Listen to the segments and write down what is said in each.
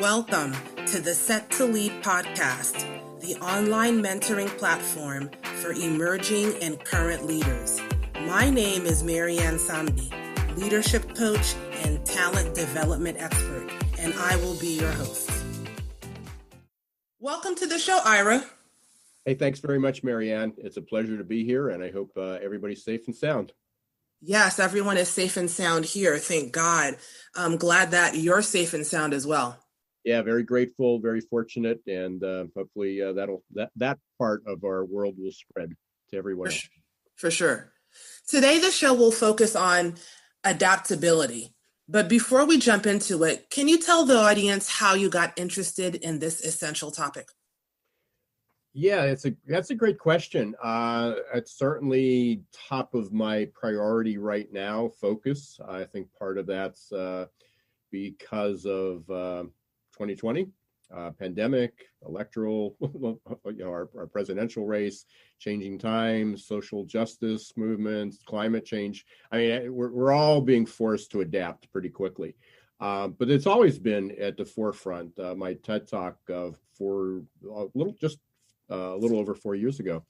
Welcome to the Set to Lead podcast, the online mentoring platform for emerging and current leaders. My name is Marianne Samdi, leadership coach and talent development expert, and I will be your host. Welcome to the show, Ira. Hey, thanks very much, Marianne. It's a pleasure to be here, and I hope everybody's safe and sound. Yes, everyone is safe and sound here. Thank God. I'm glad that you're safe and sound as well. Yeah, very grateful, very fortunate, and hopefully that part of our world will spread to everyone else. For sure. Today, the show will focus on adaptability. But before we jump into it, can you tell the audience how you got interested in this essential topic? Yeah, that's a great question. It's certainly top of my priority right now, focus. I think part of that's because of 2020, pandemic, electoral, our presidential race, changing times, social justice movements, climate change. I mean, we're all being forced to adapt pretty quickly. But it's always been at the forefront. My TED Talk for a little over 4 years ago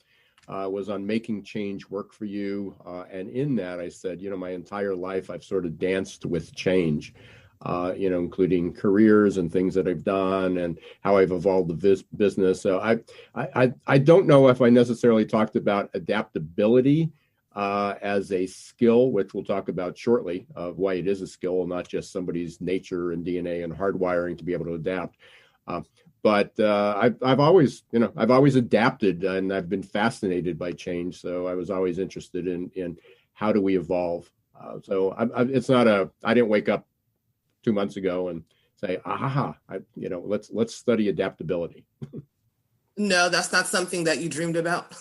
was on making change work for you. And in that, I said, my entire life, I've sort of danced with change. Including careers and things that I've done and how I've evolved the business. So I don't know if I necessarily talked about adaptability as a skill, which we'll talk about shortly, of why it is a skill, not just somebody's nature and DNA and hardwiring to be able to adapt. But I've always adapted, and I've been fascinated by change. So I was always interested in how do we evolve. It's not I didn't wake up 2 months ago and say, let's study adaptability. No, that's not something that you dreamed about.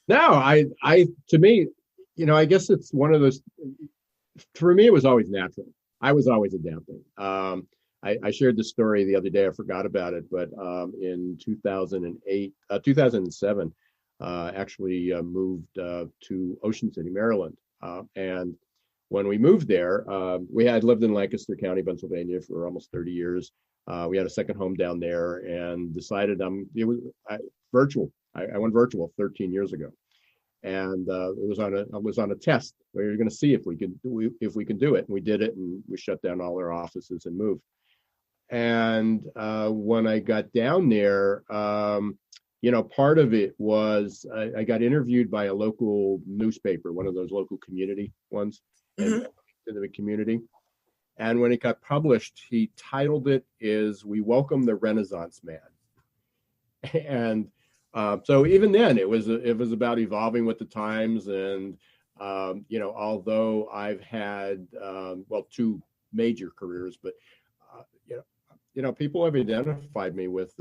No, to me, I guess it's one of those, for me, it was always natural. I was always adapting. I shared this story the other day. I forgot about it, but in 2007, actually moved to Ocean City, Maryland. And when we moved there, we had lived in Lancaster County, Pennsylvania for almost 30 years. We had a second home down there and decided virtual. I went virtual 13 years ago. And it was on a test where you're going to see if we can do it. And we did it, and we shut down all our offices and moved. And when I got down there, part of it was I got interviewed by a local newspaper, one of those local community ones, in the community. And when it got published, he titled it is "We Welcome the Renaissance Man." And so even then, it was about evolving with the times. And although I've had two major careers, but people have identified me with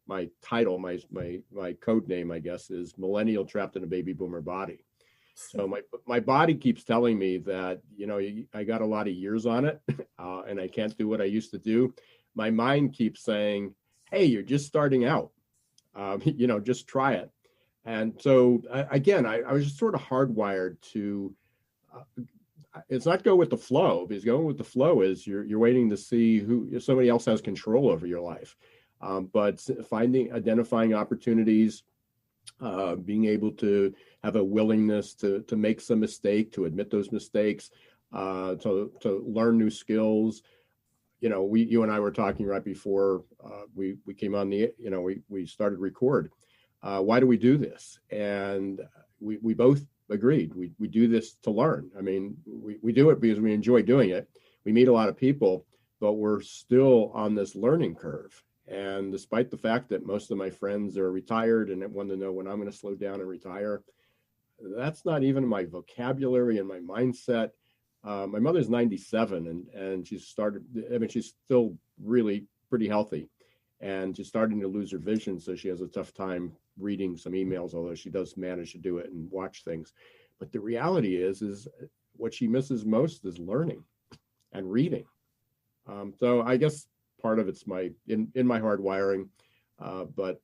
my title, my code name, I guess, is millennial trapped in a baby boomer body. So my body keeps telling me that, I got a lot of years on it and I can't do what I used to do. My mind keeps saying, hey, you're just starting out, just try it. And so I was just sort of hardwired to, it's not go with the flow, because going with the flow is you're waiting to see if somebody else has control over your life. But identifying opportunities, being able to have a willingness to make some mistake, to admit those mistakes, to learn new skills. You and I were talking right before we came on we started record. Why do we do this? And we both agreed we do this to learn. I mean, we do it because we enjoy doing it. We meet a lot of people, but we're still on this learning curve. And despite the fact that most of my friends are retired and want to know when I'm going to slow down and retire, that's not even my vocabulary and my mindset. My mother's 97 and she's still really pretty healthy, and she's starting to lose her vision. So she has a tough time reading some emails, although she does manage to do it and watch things. But the reality is what she misses most is learning and reading. So I guess part of it's in my hardwiring, but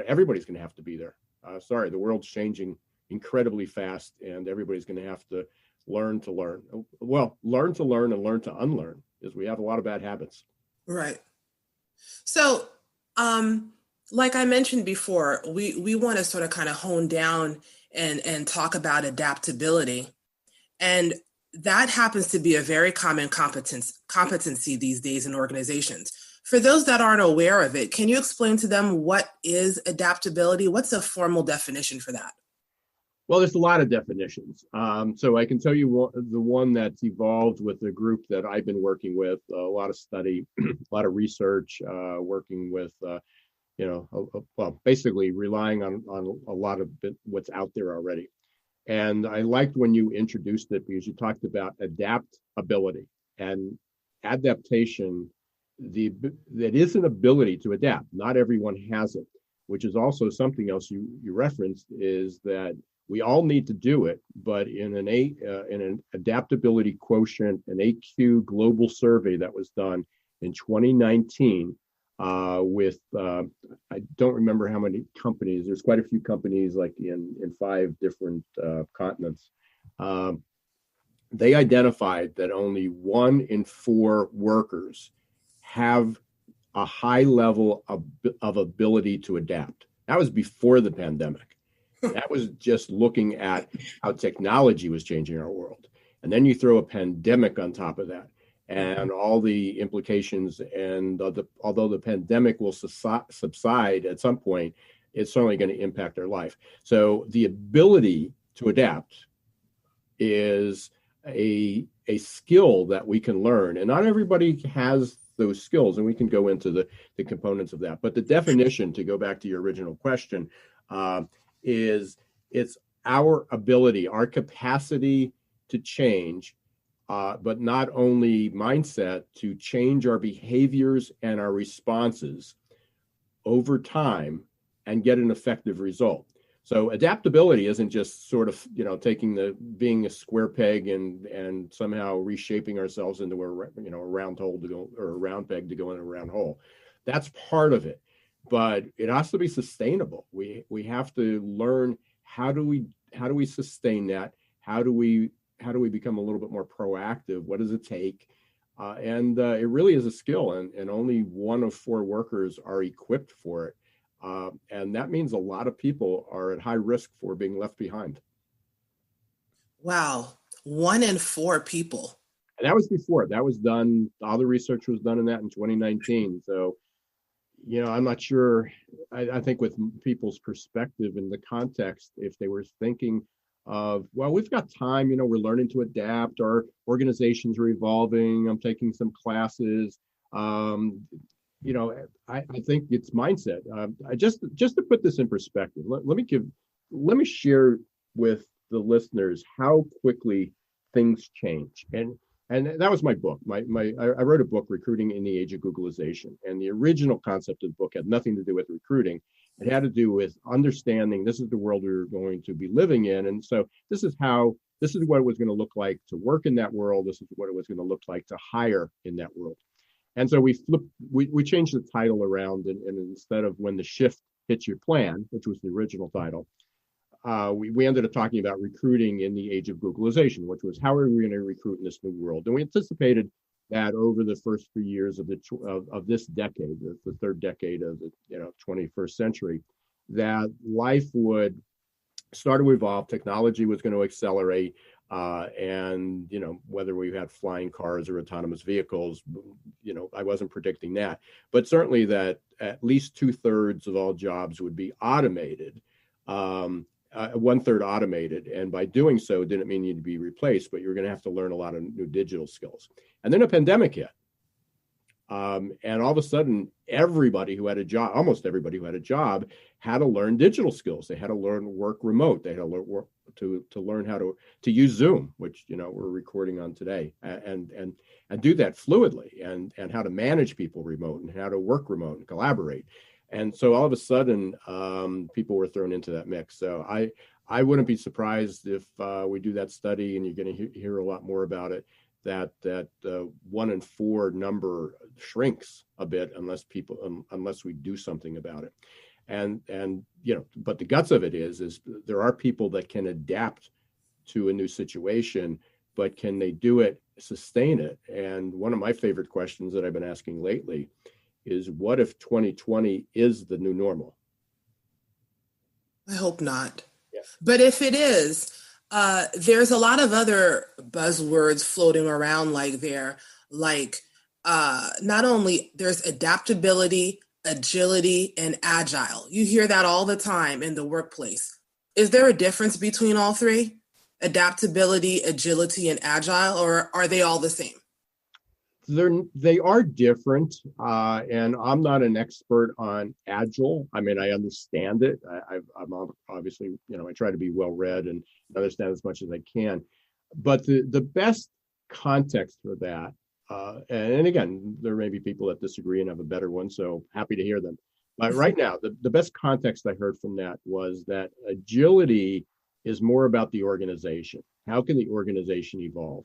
everybody's going to have to be there. The world's changing incredibly fast, and everybody's going to have to learn to learn. Well, learn to learn and learn to unlearn, because we have a lot of bad habits. Right. So, like I mentioned before, we want to sort of kind of hone down and talk about adaptability. And that happens to be a very common competency these days in organizations. For those that aren't aware of it, can you explain to them what is adaptability? What's a formal definition for that? Well, there's a lot of definitions. So I can tell you the one that's evolved with the group that I've been working with, a lot of study, a lot of research, working with, well, basically relying on a lot of what's out there already. And I liked when you introduced it because you talked about adaptability and adaptation. That is an ability to adapt. Not everyone has it, which is also something else you referenced is that we all need to do it, but in an adaptability quotient, an AQ global survey that was done in 2019 with I don't remember how many companies. There's quite a few companies, like in five different continents. They identified that only 1 in 4 workers have a high level of ability to adapt. That was before the pandemic. That was just looking at how technology was changing our world. And then you throw a pandemic on top of that and all the implications. And although the pandemic will subside at some point, it's certainly going to impact our life. So the ability to adapt is a skill that we can learn. And not everybody has those skills. And we can go into the components of that. But the definition, to go back to your original question, is it's our ability, our capacity to change, but not only mindset, to change our behaviors and our responses over time and get an effective result. So adaptability isn't just sort of, being a square peg and somehow reshaping ourselves into a round hole to go, or a round peg to go in a round hole. That's part of it. But it has to be sustainable. We have to learn how do we sustain that? How do we become a little bit more proactive? What does it take? And it really is a skill, and only 1 of 4 workers are equipped for it. And that means a lot of people are at high risk for being left behind. Wow, 1 in 4 people. And that was before. That was done. All the research was done in that in 2019. So I'm not sure. I think with people's perspective in the context, if they were thinking of, well, we've got time, we're learning to adapt, our organizations are evolving, I'm taking some classes. I think it's mindset. Just to put this in perspective, let me share with the listeners how quickly things change. And that was my book. I wrote a book, Recruiting in the Age of Googlization. And the original concept of the book had nothing to do with recruiting. It had to do with understanding this is the world we're going to be living in. And so this is what it was going to look like to work in that world. This is what it was going to look like to hire in that world. And so we changed the title around, and instead of When the Shift Hits Your Plan, which was the original title, we ended up talking about recruiting in the age of Googlization, which was how are we going to recruit in this new world? And we anticipated that over the first few years of this decade, the third decade of the 21st century, that life would start to evolve, technology was going to accelerate, and whether we had flying cars or autonomous vehicles, I wasn't predicting that, but certainly that at least 2/3 of all jobs would be automated. 1/3 automated. And by doing so, didn't mean you'd be replaced, but you were going to have to learn a lot of new digital skills. And then a pandemic hit. And all of a sudden, almost everybody who had a job had to learn digital skills. They had to learn to work remote. They had to learn how to use Zoom, which, we're recording on today, and do that fluidly, and how to manage people remote and how to work remote and collaborate. And so all of a sudden, people were thrown into that mix. So I wouldn't be surprised if we do that study, and you're going to hear a lot more about it, that 1 in 4 number shrinks a bit unless we do something about it. And but the guts of it is there are people that can adapt to a new situation but can they do it, sustain it? And one of my favorite questions that I've been asking lately is, what if 2020 is the new normal? I hope not. Yeah. But if it is, there's a lot of other buzzwords floating around like not only there's adaptability, agility, and agile. You hear that all the time in the workplace. Is there a difference between all three? Adaptability, agility, and agile, or are they all the same? They are different, and I'm not an expert on agile. I mean, I understand it. I'm obviously, I try to be well read and understand as much as I can. But the best context for that, and again, there may be people that disagree and have a better one, so happy to hear them. But right now, the best context I heard from that was that agility is more about the organization. How can the organization evolve?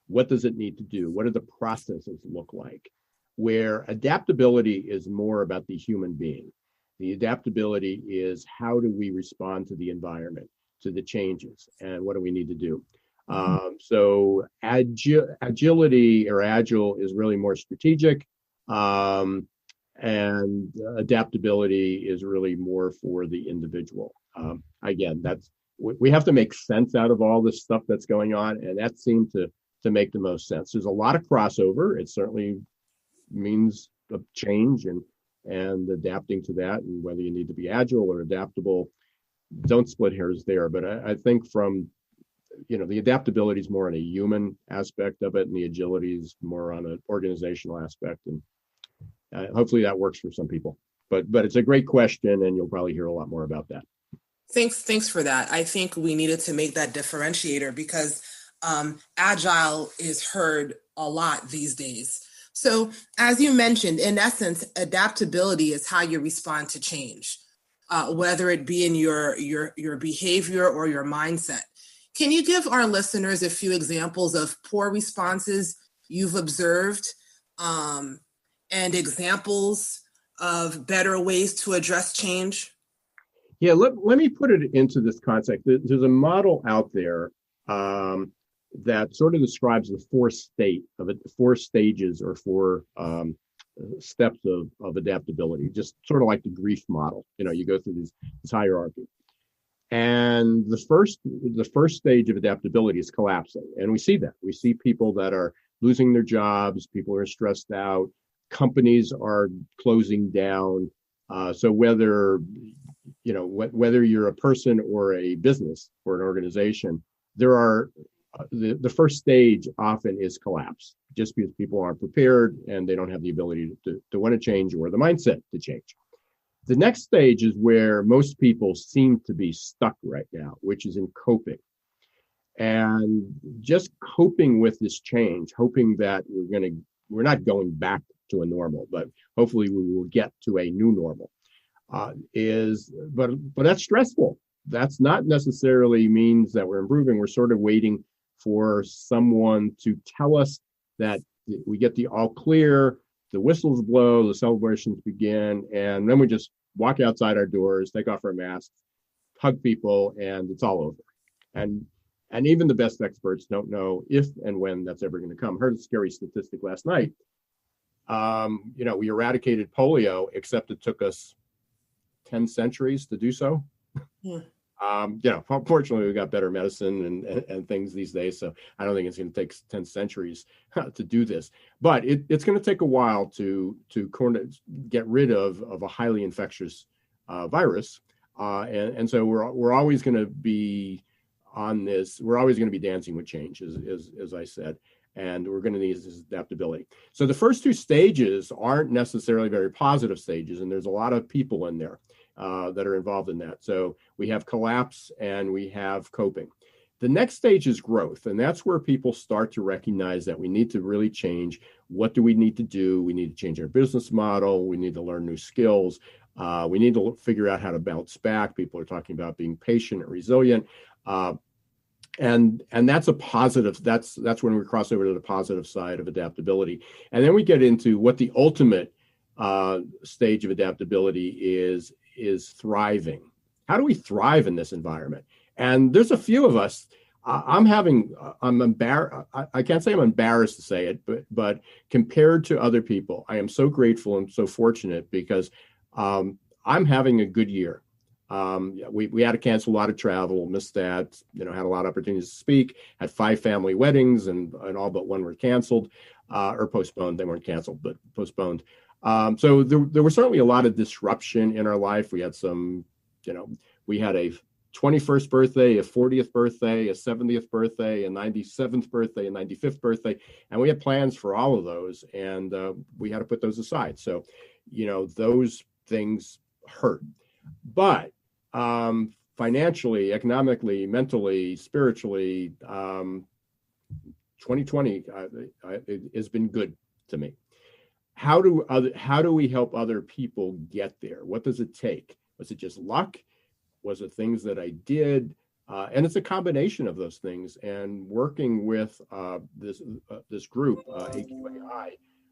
What does it need to do? What do the processes look like? Where adaptability is more about the human being. The adaptability is, how do we respond to the environment, to the changes, and what do we need to do? So agility or agile is really more strategic, and adaptability is really more for the individual. Again, we have to make sense out of all this stuff that's going on, and that seemed to make the most sense. There's a lot of crossover. It certainly means a change and adapting to that, and whether you need to be agile or adaptable, don't split hairs there. But I think from, the adaptability is more on a human aspect of it, and the agility is more on an organizational aspect. And hopefully that works for some people. But it's a great question, and you'll probably hear a lot more about that. Thanks for that. I think we needed to make that differentiator because agile is heard a lot these days. So as you mentioned, in essence, adaptability is how you respond to change, whether it be in your behavior or your mindset. Can you give our listeners a few examples of poor responses you've observed, and examples of better ways to address change? Yeah, let me put it into this context. There's a model out there that sort of describes the four stages or four steps of adaptability, just sort of like the grief model. You go through this hierarchy. And the first stage of adaptability is collapsing. And we see that. We see people that are losing their jobs, people are stressed out, companies are closing down. So whether you're a person or a business or an organization, there are the first stage often is collapse, just because people aren't prepared and they don't have the ability to want to change or the mindset to change. The next stage is where most people seem to be stuck right now, which is in coping. And just coping with this change, hoping that we're not going back to a normal, but hopefully we will get to a new normal. But that's stressful. That's not necessarily means that we're improving. We're sort of waiting for someone to tell us that we get the all clear, the whistles blow, the celebrations begin, and then we just walk outside our doors, take off our masks, hug people, and it's all over. And even the best experts don't know if and when that's ever going to come. I heard a scary statistic last night. We eradicated polio, except it took us 10 centuries to do so. Yeah. Fortunately, we got better medicine and things these days, so I don't think it's going to take 10 centuries to do this. But it's going to take a while to get rid of a highly infectious virus, and so we're always going to be on this. We're always going to be dancing with change, as I said, and we're going to need this adaptability. So the first two stages aren't necessarily very positive stages, and there's a lot of people in there that are involved in that. So we have collapse and we have coping. The next stage is growth, and that's where people start to recognize that we need to really change. What do we need to do? We need to change our business model. We need to learn new skills. We need to figure out how to bounce back. People are talking about being patient and resilient. And that's a positive. That's when we cross over to the positive side of adaptability. And then we get into what the ultimate stage of adaptability is thriving. How do we thrive in this environment? And there's a few of us. I'm embarrassed. I can't say I'm embarrassed to say it, but compared to other people, I am so grateful and so fortunate because I'm having a good year. We had to cancel a lot of travel, missed that, had a lot of opportunities to speak, had 5 family weddings and all but one were canceled or postponed. They weren't canceled, but postponed. So there was certainly a lot of disruption in our life. We had we had a 21st birthday, a 40th birthday, a 70th birthday, a 97th birthday, a 95th birthday. And we had plans for all of those. And we had to put those aside. So, those things hurt. But financially, economically, mentally, spiritually, 2020 has been good to me. How do we help other people get there? What does it take? Was it just luck? Was it things that I did? And it's a combination of those things. And working with this group, AQAI,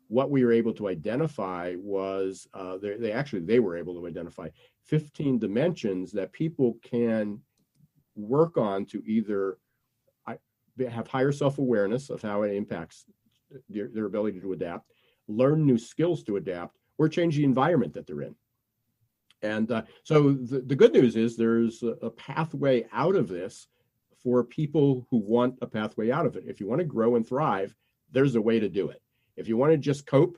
what we were able to identify was they were able to identify 15 dimensions that people can work on to either have higher self-awareness of how it impacts their ability to adapt, learn new skills to adapt, or change the environment that they're in. And so the good news is there's a pathway out of this for people who want a pathway out of it. If you want to grow and thrive, there's a way to do it. If you want to just cope,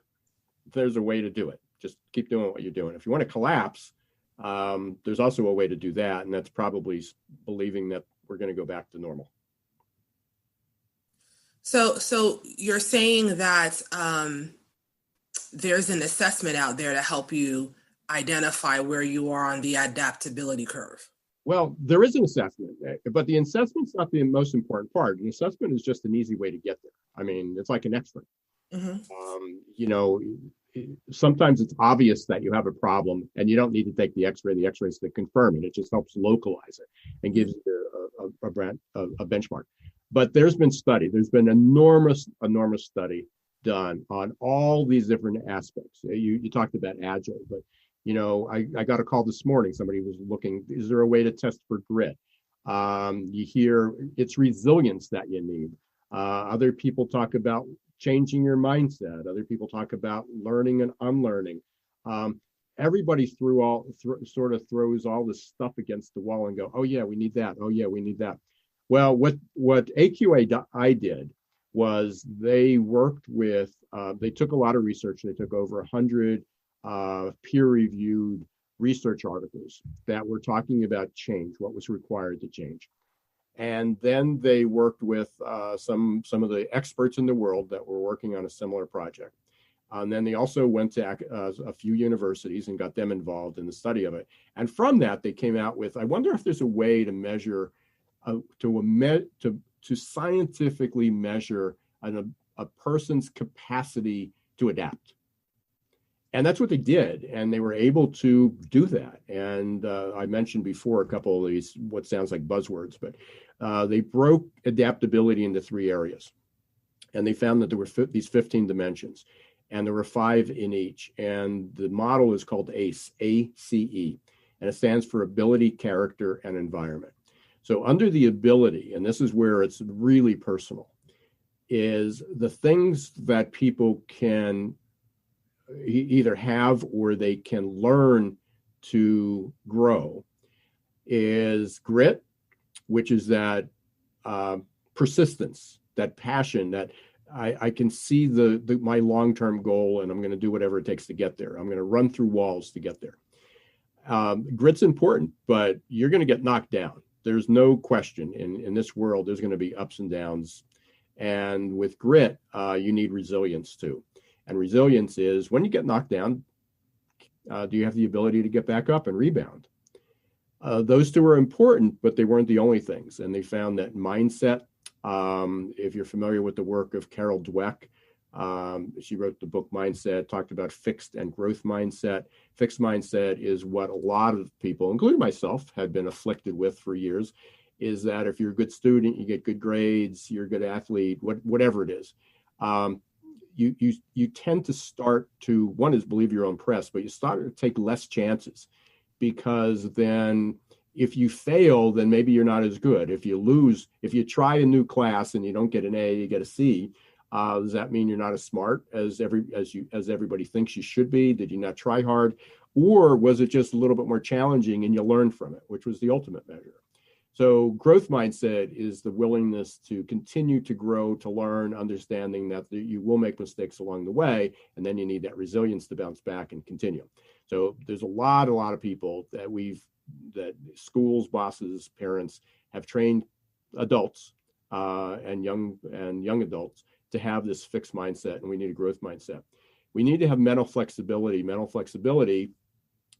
there's a way to do it. Just keep doing what you're doing. If you want to collapse, there's also a way to do that. And that's probably believing that we're going to go back to normal. So you're saying that there's an assessment out there to help you identify where you are on the adaptability curve. Well, there is an assessment, but the assessment's not the most important part. The assessment is just an easy way to get there. I mean, it's like an X-ray. Mm-hmm. Sometimes it's obvious that you have a problem and you don't need to take the X-ray. The X-ray is to confirm it. It just helps localize it and gives you a benchmark. But there's been enormous study done on all these different aspects. You talked about agile, but I got a call this morning. Somebody was looking, is there a way to test for grit? You hear it's resilience that you need. Other people talk about changing your mindset. Other people talk about learning and unlearning. Everybody sort of throws all this stuff against the wall and go, oh yeah, we need that. Oh yeah, we need that. Well, what AQAI did was they worked with, they took a lot of research. They took over 100 peer-reviewed research articles that were talking about change, what was required to change. And then they worked with some of the experts in the world that were working on a similar project. And then they also went to a few universities and got them involved in the study of it. And from that, they came out with, I wonder if there's a way to measure, to scientifically measure a person's capacity to adapt. And that's what they did. And they were able to do that. And I mentioned before a couple of these, what sounds like buzzwords, but they broke adaptability into 3 areas. And they found that there were these 15 dimensions, and there were 5 in each. And the model is called ACE, A-C-E, and it stands for ability, character, and environment. So under the ability, and this is where it's really personal, is the things that people can either have or they can learn to grow is grit, which is that persistence, that passion, that I can see my long-term goal and I'm going to do whatever it takes to get there. I'm going to run through walls to get there. Grit's important, but you're going to get knocked down. There's no question in this world, there's going to be ups and downs. And with grit, you need resilience too. And resilience is when you get knocked down, do you have the ability to get back up and rebound? Those 2 are important, but they weren't the only things. And they found that mindset, if you're familiar with the work of Carol Dweck, she wrote the book Mindset, talked about fixed and growth mindset. Fixed mindset is what a lot of people, including myself, had been afflicted with for years, is that if you're a good student, you get good grades, you're a good athlete, whatever it is. You tend to start to, one is believe your own press, but you start to take less chances because then If you fail, then maybe you're not as good. If you lose, if you try a new class and you don't get an A, you get a C. Does that mean you're not as smart as everybody thinks you should be? Did you not try hard, or was it just a little bit more challenging and you learned from it, which was the ultimate measure? So growth mindset is the willingness to continue to grow, to learn, understanding that you will make mistakes along the way, and then you need that resilience to bounce back and continue. So there's a lot of people that schools, bosses, parents have trained adults and young adults to have this fixed mindset, and we need a growth mindset. We need to have mental flexibility. Mental flexibility,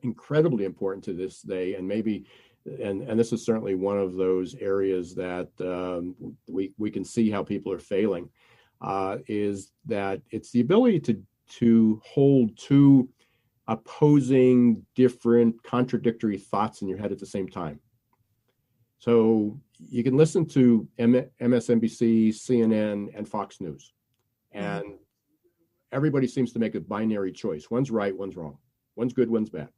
incredibly important to this day, and maybe. And this is certainly one of those areas that we can see how people are failing, is that it's the ability to hold two opposing, different, contradictory thoughts in your head at the same time. So you can listen to MSNBC, CNN, and Fox News, and everybody seems to make a binary choice. One's right, one's wrong. One's good, one's bad.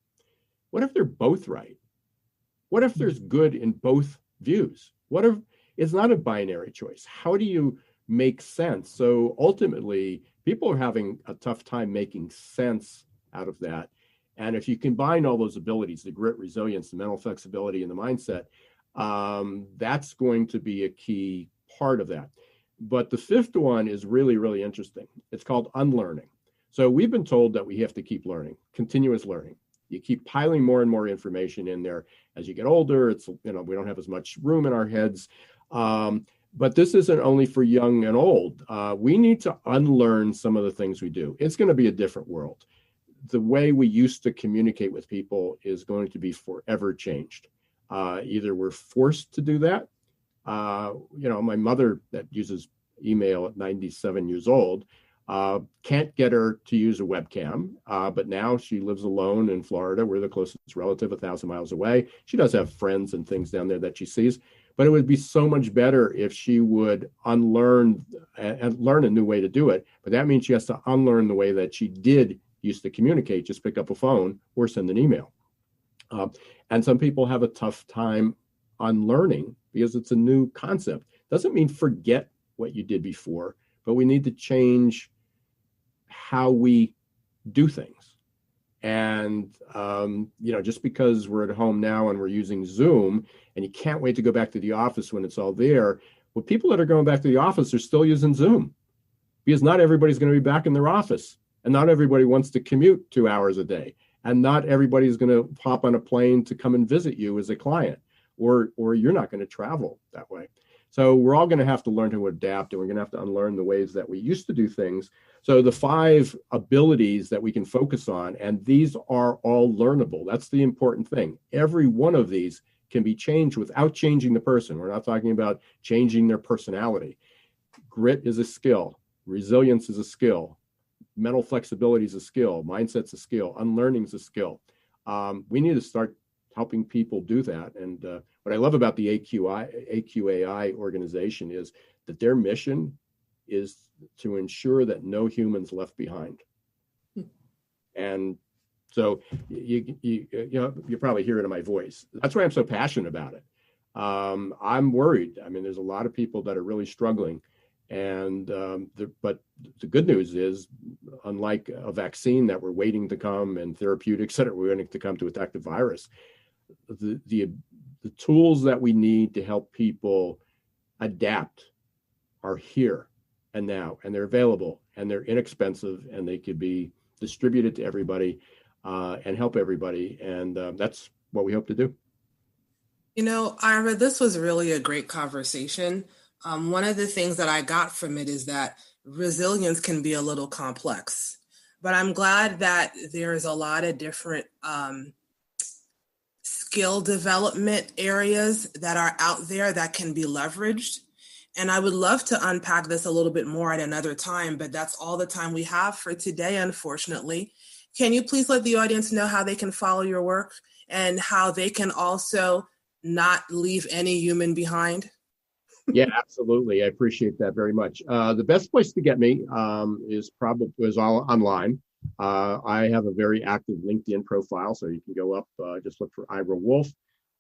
What if they're both right? What if there's good in both views? What if it's not a binary choice? How do you make sense? So ultimately, people are having a tough time making sense out of that. And if you combine all those abilities, the grit, resilience, the mental flexibility, and the mindset, that's going to be a key part of that. But the fifth one is really, really interesting. It's called unlearning. So we've been told that we have to keep learning, continuous learning. You keep piling more and more information in there. As you get older, it's, we don't have as much room in our heads. But this isn't only for young and old. We need to unlearn some of the things we do. It's going to be a different world. The way we used to communicate with people is going to be forever changed. Either we're forced to do that. My mother that uses email at 97 years old, can't get her to use a webcam, but now she lives alone in Florida. We're the closest relative, 1,000 miles away. She does have friends and things down there that she sees, but it would be so much better if she would unlearn and learn a new way to do it. But that means she has to unlearn the way that she did used to communicate, just pick up a phone or send an email. And some people have a tough time unlearning because it's a new concept. Doesn't mean forget what you did before, but we need to change how we do things. And, just because we're at home now and we're using Zoom and you can't wait to go back to the office when it's all there, well, people that are going back to the office are still using Zoom because not everybody's going to be back in their office, and not everybody wants to commute 2 hours a day. And not everybody's going to hop on a plane to come and visit you as a client, or you're not going to travel that way. So we're all going to have to learn to adapt, and we're going to have to unlearn the ways that we used to do things. So the 5 abilities that we can focus on, and these are all learnable. That's the important thing. Every one of these can be changed without changing the person. We're not talking about changing their personality. Grit is a skill. Resilience is a skill. Mental flexibility is a skill. Mindset's a skill. Unlearning is a skill. We need to start helping people do that. And what I love about the AQAI organization is that their mission is to ensure that no humans left behind. And so you probably hear it in my voice. That's why I'm so passionate about it. I'm worried. I mean, there's a lot of people that are really struggling. And but the good news is, unlike a vaccine that we're waiting to come and therapeutics that are waiting to come to attack the virus, the tools that we need to help people adapt are here and now, and they're available, and they're inexpensive, and they could be distributed to everybody and help everybody. And that's what we hope to do. Ira, this was really a great conversation. One of the things that I got from it is that resilience can be a little complex, but I'm glad that there's a lot of different skill development areas that are out there that can be leveraged. And I would love to unpack this a little bit more at another time, but that's all the time we have for today, unfortunately. Can you please let the audience know how they can follow your work and how they can also not leave any human behind? Yeah, absolutely. I appreciate that very much. The best place to get me is all online. I have a very active LinkedIn profile, so you can go up, just look for Ira Wolfe.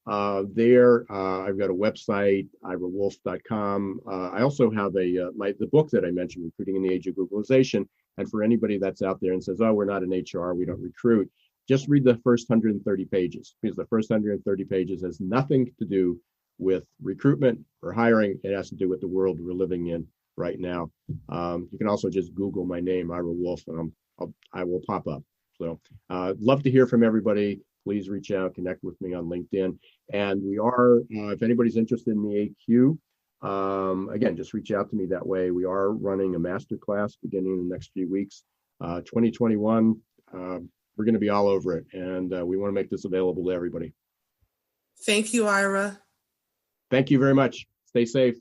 I've got a website, irawolfe.com. I also have the book that I mentioned, Recruiting in the Age of Globalization. And for anybody that's out there and says, oh, we're not an HR, we don't recruit, just read the first 130 pages, because the first 130 pages has nothing to do with recruitment or hiring. It has to do with the world we're living in right now. You can also just Google my name, Ira Wolfe, and I will pop up. So love to hear from everybody. Please reach out, connect with me on LinkedIn. And we are, if anybody's interested in the AQ, again, just reach out to me that way. We are running a masterclass beginning in the next few weeks. 2021, we're going to be all over it. And we want to make this available to everybody. Thank you, Ira. Thank you very much. Stay safe.